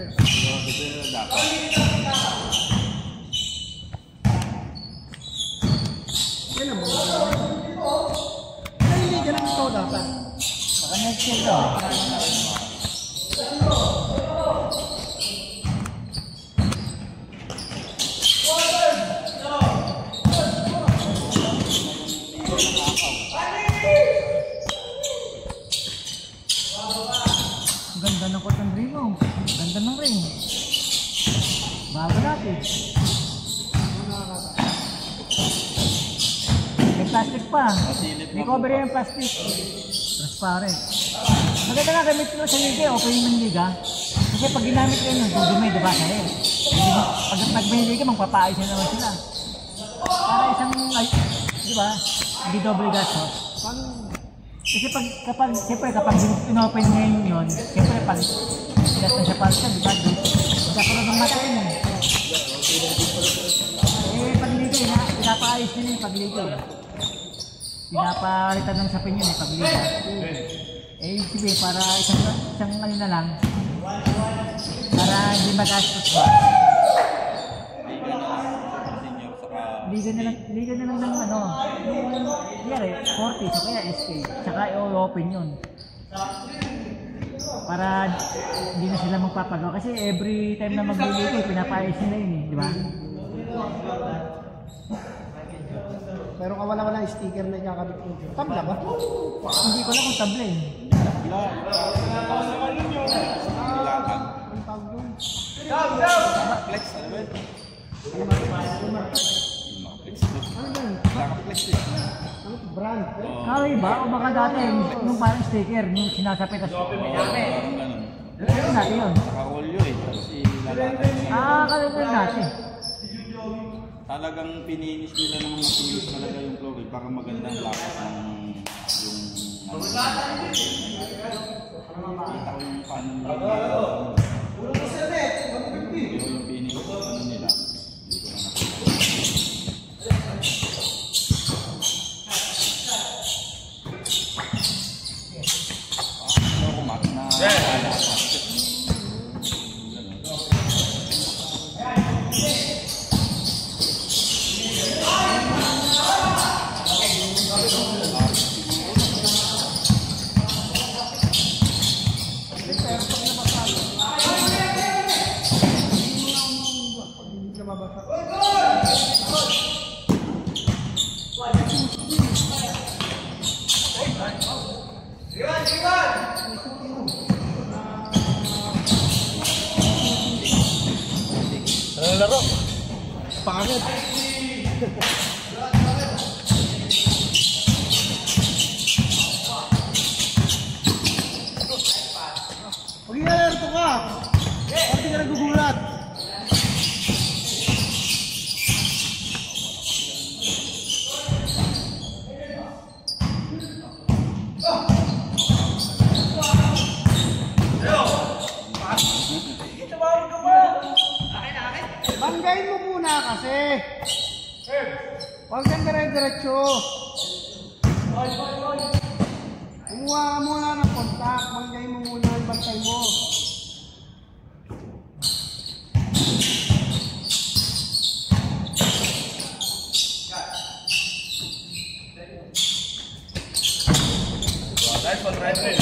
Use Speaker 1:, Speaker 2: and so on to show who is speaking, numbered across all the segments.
Speaker 1: Yan ang mga. Kaya hindi ganun ito dapat.
Speaker 2: Baka nag-chill daw. Ganda ng court ng rebound. Ganda ng ring. Bago natin. May plastic pa. May cover yung plastic. Transparent. Maganda nga gamit ko sa liga. Okay yung liga. Kasi pag ginamit ko yun, dudumi, diba? Kaya pag may liga, magpapaayos na naman sila. Para isang, diba? Hindi doble gastos. Kasi kapag in-open ngayon yun, siyempre pag gas na siya palsa, diba? Magkakaroon ng mata yun. Pagligo, pinapaayos nila yung pagligo. Pinapalitan ng sapin yun pagligo. Sige, para isang ano na lang, para hindi magastos ba. Liga na lang ng ano, kaya 40, so kaya SK, saka i-open yun. Para hindi na sila magpapagawa, kasi every time na magliligo, pinapayos nila yun di ba?
Speaker 1: Pero wala sticker na ikakabit ko. Tabla ba?
Speaker 2: Hindi ko lang kung tabla eh.
Speaker 3: Flex, ano ba?
Speaker 1: Brand.
Speaker 2: Kaway ba? O baka dati yung parang sticker, yung sinasapit as meron natin yun.
Speaker 3: Naka-olyo eh.
Speaker 2: Kalimutan natin.
Speaker 3: Talagang pininis nila ng matinis talaga yung flow para magandang lakas ng yung kita ko yung paano nila yung pinis ano nila
Speaker 1: laro. Pangit. Pag-ialerto ka. Pati ka nagugulat. Banggain mo muna kasi. Huwag kang dire-diretso. Kumuha ka muna ng kontak. Banggain mo muna ang bantay mo.
Speaker 3: Nice one, right there.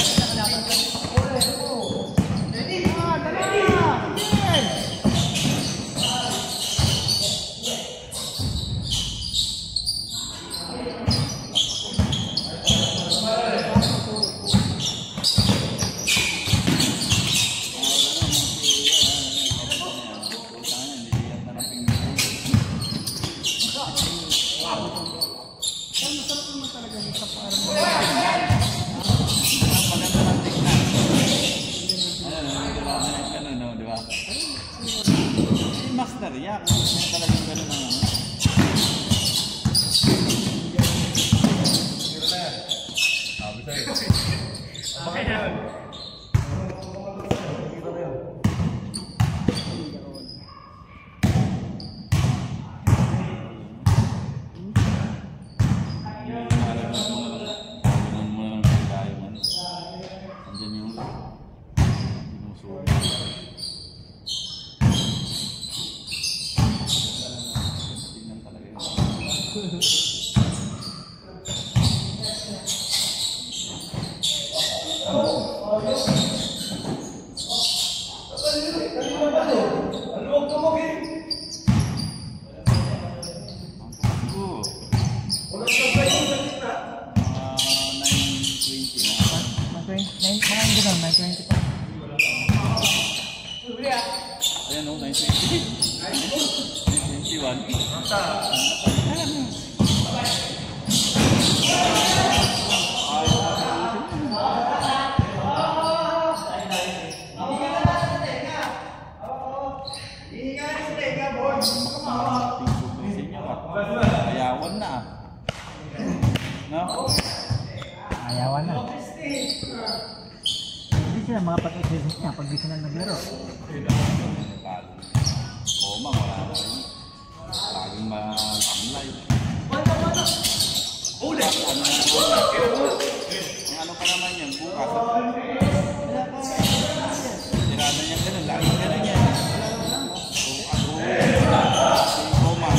Speaker 3: Master, ya, talagang gano'n ang ano. Okay na. Ayan o, 920. 921. Ayawan na. No?
Speaker 2: Ayawan na. Hindi sila mga pag-exercise niya pag di sila naglaro.
Speaker 3: Oo, wala na rin. Laging ma-tamlay. Ano pa naman yan, bukas. Tirada niya ganun, laging ganun yan. Koma.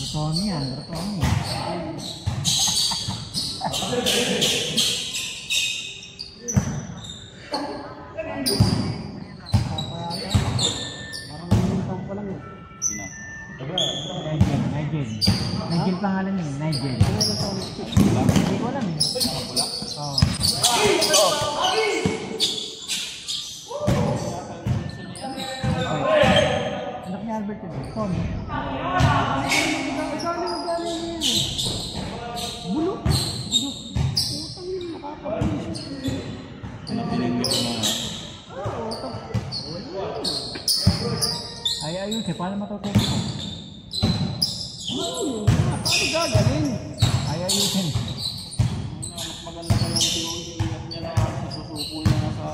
Speaker 2: Bertoni yan, bertoni. Nigel pangalan niya, Nigel. Hindi ko alam eh. Oo. Anak ni Albert yun, Tony. Bulok. Ay, ayun siya, paano matutunan ko? Paano gagaling? Ay, ayusin.
Speaker 3: Maganda pa yung tinong niya na nasusupo niya na sa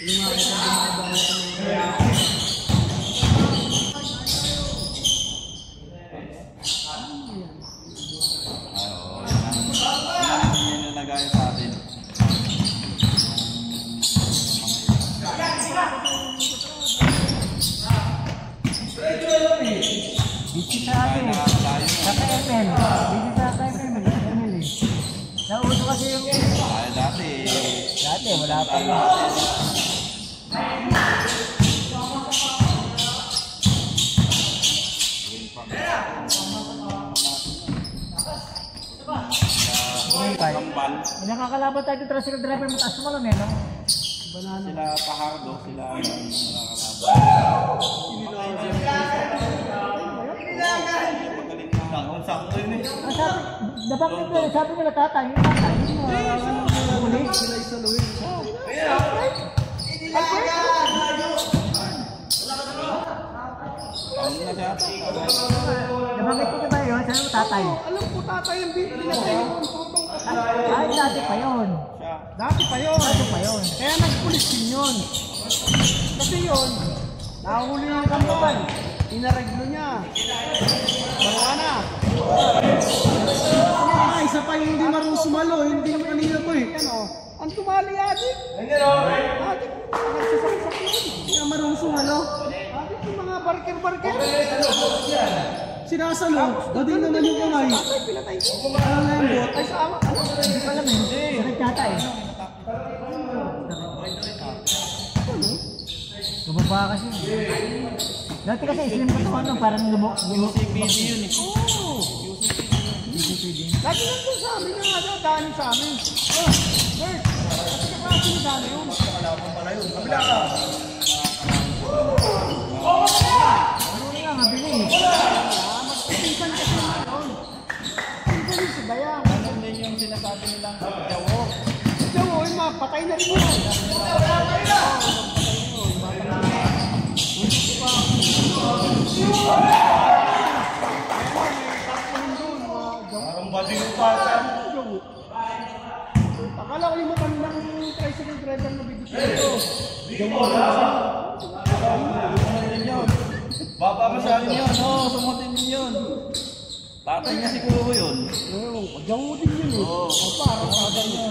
Speaker 1: Lumakit ang dumadaan sa mga
Speaker 3: Yan yung nagaya sa atin.
Speaker 2: Busy sa akin. Sa KML. Busy sa KML. Nauso kasi yung...
Speaker 3: Ay, dati.
Speaker 2: Dati, wala pa yun.
Speaker 3: Kambal.
Speaker 2: Nakakalaban tayo ng tricycle driver, mataas mo lang eh, no?
Speaker 3: Sila Pahardo, sila nakakalaban. Magaling na. Sakto yun eh.
Speaker 2: Nabanggit ko, sabi nila tatay, yung tatay, yung huli.
Speaker 1: sila isa Luis.
Speaker 3: Taon na siya.
Speaker 2: Nabanggit ko ba yun? Sabi mo tatay?
Speaker 1: Alam ko tatay yung pinatay yung tutong
Speaker 2: Ay, dati pa yun.
Speaker 3: Siya.
Speaker 1: Dati pa yun.
Speaker 2: Dati pa yun.
Speaker 1: Kaya nagpulis din yun. Kasi yun, nahuli ng kambal. Inareglo niya. Marijuana. Isa pa yung hindi marunong sumalo, hindi yung kanina ko eh. Ano? Ang tumali adik. Adik, nagsasaksak yun. Hindi na marunong sumalo. Adik yung mga barker-barker. Sinasalo, dating naman yung kamay. Pinatay ko. Ang lembot. Ay sa ama.
Speaker 2: Hindi pa alam eh. Sakit yata eh. Bumaba kasi. Dati kasi islim ko ito ano, parang
Speaker 3: UCPD yun eh.
Speaker 1: Oo. Lagi lang po sa amin yung ano, daanin sa amin. Oh, Bert, kasi kaklase yung daanin yun. Nakalaban pala yun. Kabila ka.
Speaker 2: ano nga, mabili eh.
Speaker 1: Magpipinsan kasi yun. Pinsan yung si Bayang.
Speaker 3: Ganun din yung sinasabi nilang Jawo.
Speaker 1: Jawo, yung mga patay na rin yun.
Speaker 3: Parang bading pa sa
Speaker 1: Akala ko yung mukha ng tricycle driver na bibigyan ito.
Speaker 3: Baba masyado yun. Oo, sumutin din yun. Tatay niya siguro yun.
Speaker 1: Jawo din yun eh.
Speaker 3: Oo.
Speaker 1: Parang sabi niya.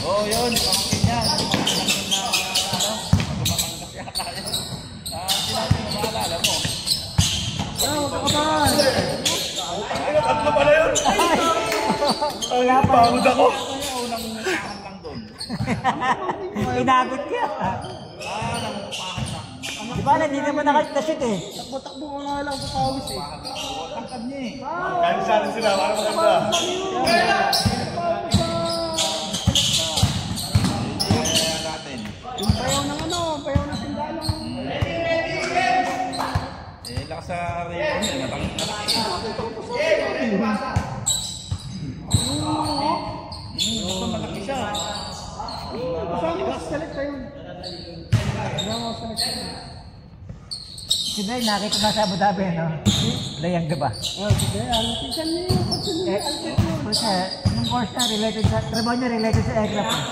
Speaker 3: Oo, yun. Pangkin niya. Pangkin na, ano, magumatanggas yata yun. Sinabi mo, maalala mo. Tatlo pala yun.
Speaker 2: Wala pa.
Speaker 3: Pagod ako. Unang nakahan lang doon.
Speaker 2: Inagot ka.
Speaker 3: Nangungupahan lang.
Speaker 2: Di ba, hindi naman nakashoot eh.
Speaker 1: Takbo-takbo ka nga lang sa pawis eh.
Speaker 3: Tangkad niya eh.
Speaker 4: Kahit saan sila, parang maganda.
Speaker 3: Kaya natin.
Speaker 1: Yung payaw ng ano, payaw ng tindalong.
Speaker 3: Lakas sa rin. Malaki. Basta malaki siya.
Speaker 1: Kasama ko sa select yun. Kasama ko sa select.
Speaker 2: Si Blay, nakita na sa Abu Dhabi, no? Blay, ang diba?
Speaker 1: Sige, ano pinsan niya yung kapatid niya.
Speaker 2: Kasi, yung course na related sa, trabaho niya related sa aircraft. Eh.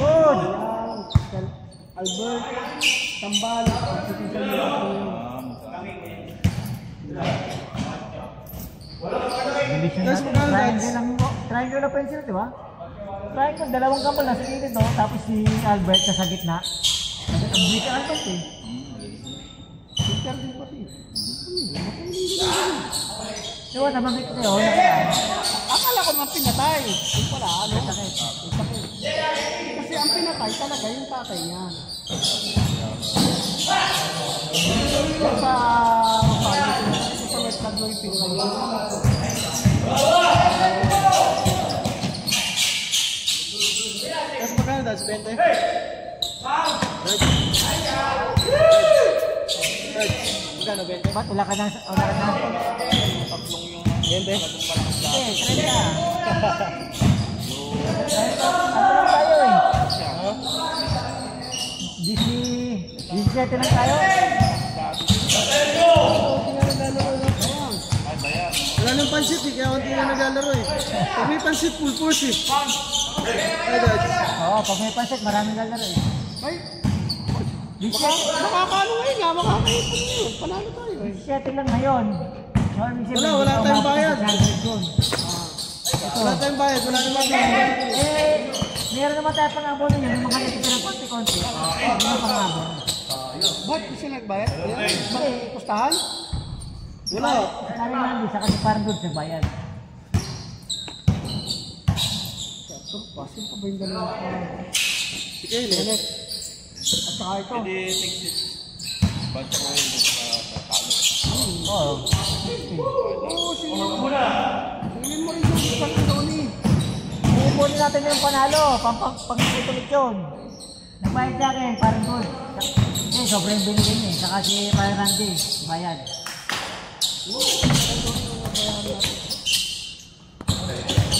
Speaker 2: Good!
Speaker 1: Albert, Tambal, si pinsan niya yung
Speaker 2: Yes, triangle na pencil, di ba? Triangle, dalawang kamal nasa gilid, no? Tapos si Albert sa gitna. Ang buwit ka Albert eh.
Speaker 1: picture din pati.
Speaker 2: Diba, nabanggit ko sa'yo, nakaraan.
Speaker 1: Akala ko naman pinatay. Yung pala, ano? Sakit. Kasi ang pinatay talaga yung tatay niya. Yung sa West Lagloy pinatay. Tapos magkano dahil? 20? Magkano 20?
Speaker 2: Ba't wala ka na? Wala ka na?
Speaker 3: Tatlong yung
Speaker 1: 20?
Speaker 2: Eh, 30. Ano lang tayo eh? 17 lang tayo.
Speaker 1: Wala nang pansit eh, kaya konti na naglalaro eh. Pag may pansit, full force eh. Ay, Dad.
Speaker 2: Oo, pag may pansit, maraming lalaro eh.
Speaker 1: Ay, makakano ngayon nga, makakaipon yun. Panalo tayo eh.
Speaker 2: 17 lang ngayon.
Speaker 1: Wala tayong bayad.
Speaker 2: Ito.
Speaker 1: Wala tayong bayad, wala naman bayad.
Speaker 2: Eh, meron naman tayo pang-abono yun. Yung mga natitira ng konti-konti. Hindi na pang-abono.
Speaker 1: Ba't kasi nagbayad? Hindi, pustahan? Wala.
Speaker 2: Sabi nga hindi, sa kasi parang doon sa bayan.
Speaker 1: Pasin pa ba yung dalawa? Sige, Lenek. At saka ito.
Speaker 3: Hindi, tigsit. Ba't ko yung talo?
Speaker 2: Oo.
Speaker 1: Oo, singin mo na. Singin mo rin yung isang Tony.
Speaker 2: Iipunin natin yung panalo. Pag-ulit yun. Nagbayad sa akin, parang doon. Eh, sobrang binigyan niya. Saka si Parang Randy, bayad.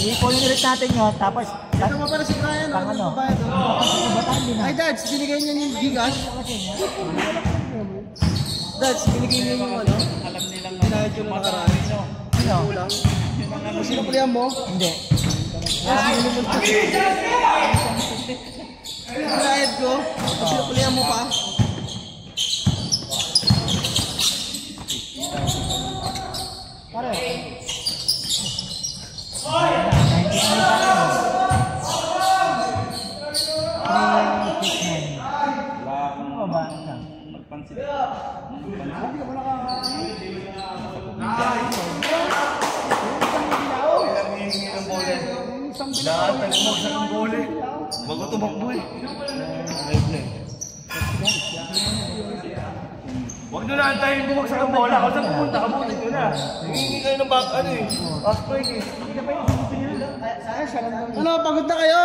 Speaker 2: Iipunin ulit natin yun, tapos...
Speaker 1: Ito pa para si Brian.
Speaker 2: Pang ano?
Speaker 1: Bayad.
Speaker 2: Hindi na.
Speaker 1: Ay, Dad, binigay niya yung gigas. Dad, binigay niya yung ano?
Speaker 3: Alam nilang
Speaker 1: Binayad yun na nakaraan.
Speaker 2: Ano?
Speaker 1: Kulang. Sinukulihan mo?
Speaker 2: Hindi.
Speaker 1: Binayad ko. Sinukulihan mo pa? Pare.
Speaker 2: Ano ba?
Speaker 3: magpansit.
Speaker 1: Hindi ka ba nakakaano?
Speaker 4: Ilang hihingi ng bole. Lahat nagmuksa ng bole. Bago tumakbo eh. Huwag nyo na antayin bumagsak ng bola. Kung saan pupunta, kabutin nyo na. Hihingi kayo ng back, ano eh. Fast break eh.
Speaker 1: Ano, pagod na kayo?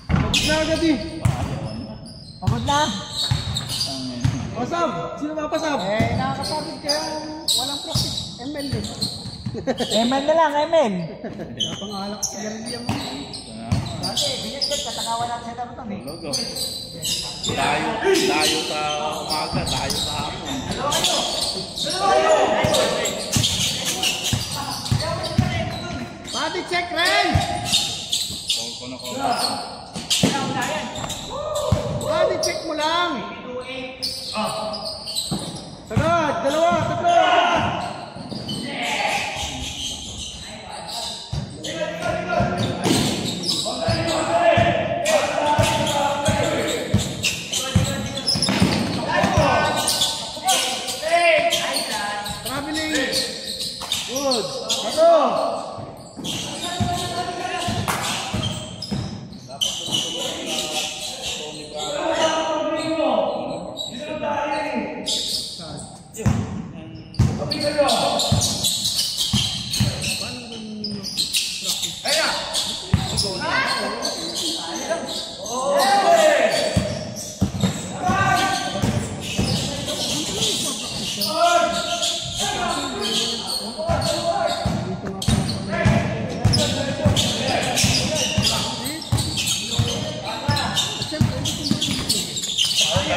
Speaker 1: Pagod na agad eh.
Speaker 2: Pagod na?
Speaker 1: Pasab! Sino papasab? Eh, nakakapagod kayo. Walang practice. ML eh.
Speaker 2: ML na lang, ML.
Speaker 1: Napangalak si Garilya mo.
Speaker 2: Dati, binigyan, katakawan natin sa tarutang eh.
Speaker 3: Logo. Layo sa umaga, layo sa hapon.
Speaker 1: Body check, Ren! Body check mo lang! Sagad! Dalawa! Tatlo! Traveling! Good! Tatlo!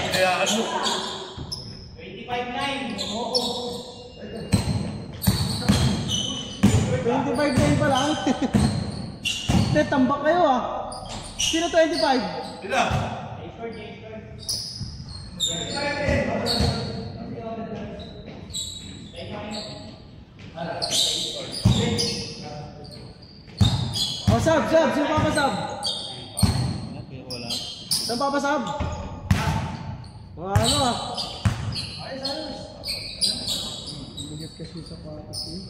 Speaker 4: Kaya ano?
Speaker 1: 25 pa lang. Hindi, tambak kayo ah. Sino 25?
Speaker 4: Sila?
Speaker 1: Oh, sab. Sino papasab?
Speaker 3: Wala.
Speaker 1: Sino papasab? Mga ano ah. kasi sa patas yun.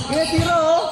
Speaker 1: Okay, tiro oh!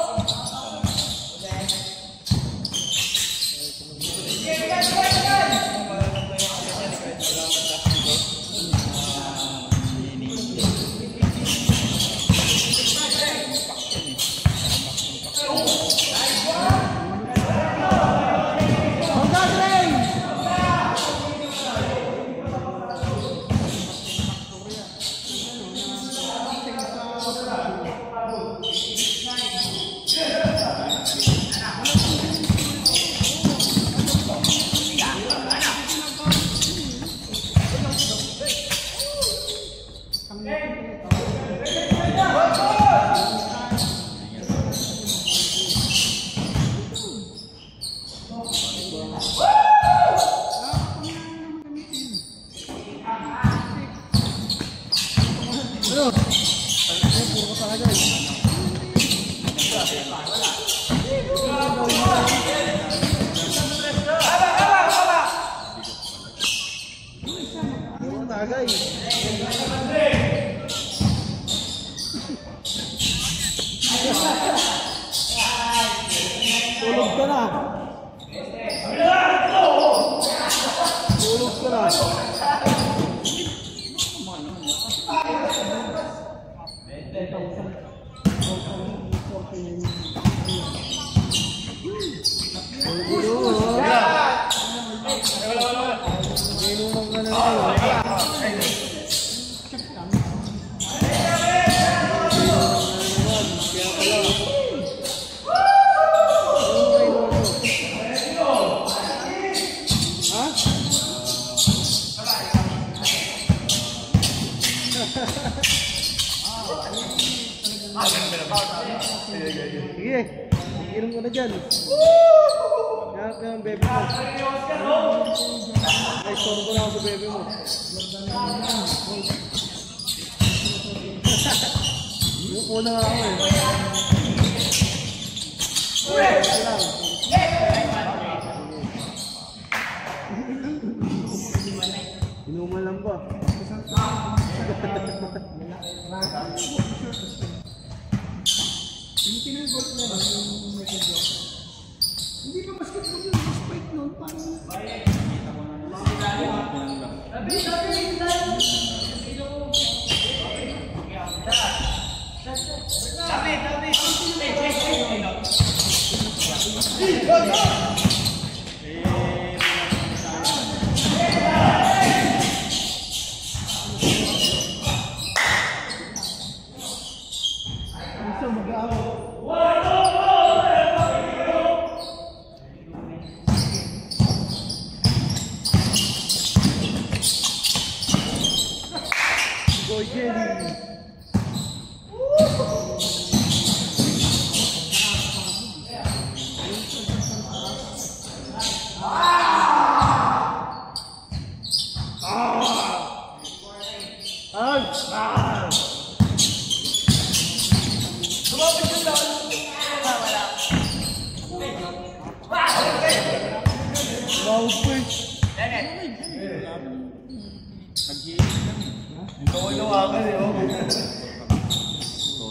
Speaker 1: Tulog ka na. Tulog ka na. Sige, inom ko na dyan. Hanap na ang bebe mo. Ay, store ko na ako sa bebe mo. Yuko na nga ako eh. Inuman lang ba? Hindi pa basketball yun, mas fight nun, parang...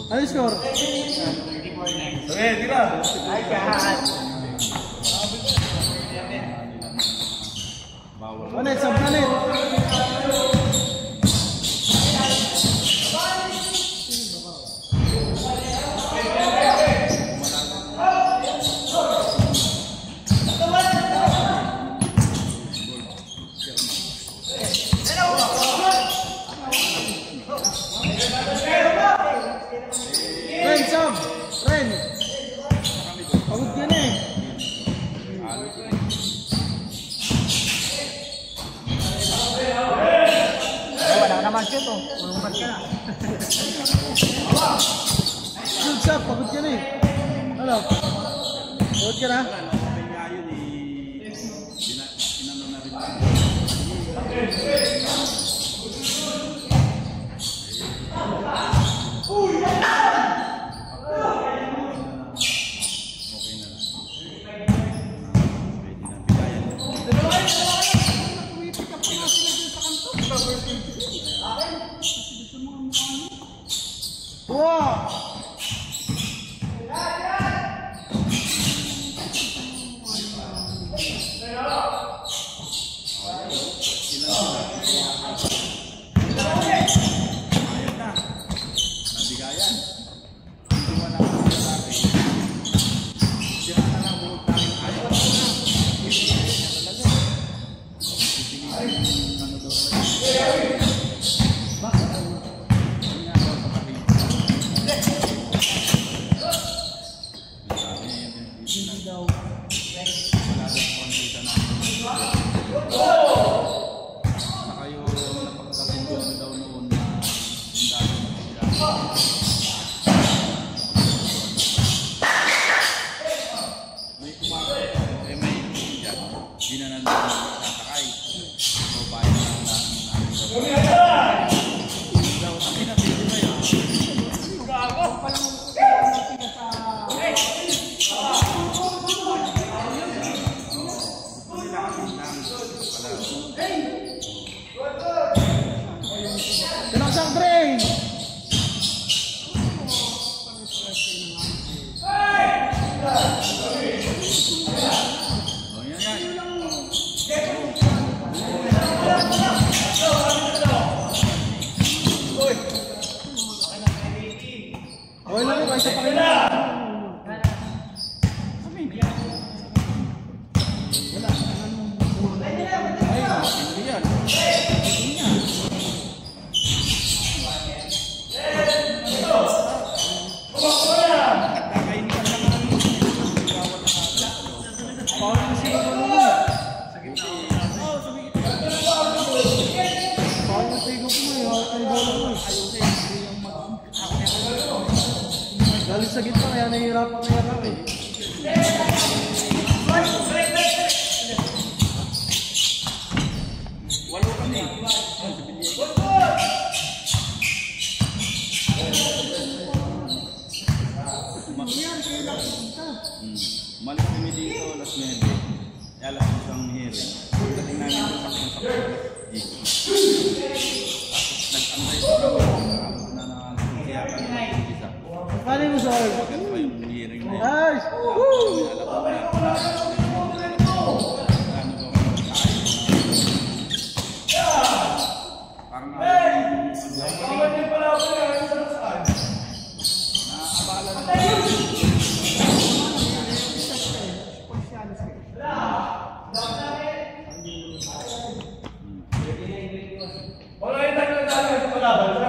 Speaker 1: Ano score? Okay, tira. Ay, God. Ano, sab na net. Ren, sab! Ren! Pagod yan eh.
Speaker 2: Wala ka naman shoot oh. Ulungkat ka na.
Speaker 1: Shoot, sab! Pagod yan eh. Ano? Pagod ka na? Wow!
Speaker 3: Nabigayan. Hindi wala ka sa dati. Sira na lang buong tanging ayaw.
Speaker 1: Tinasang train! Okay lang yun, isa pa kayo na. Galing sa gitna kaya nahihirapan eh.
Speaker 3: Walo kami. Umalis kami dito, last minute. Alas isang hearing. Pagdating namin sa sakong-sakong. Nag-antay ko na kaya kami mag-isa.
Speaker 1: Paano mo sa oil?
Speaker 3: Bakit pa yung hearing na yun?
Speaker 1: Nice! Woo!
Speaker 3: Parang
Speaker 4: Wala yung tayo na palaban.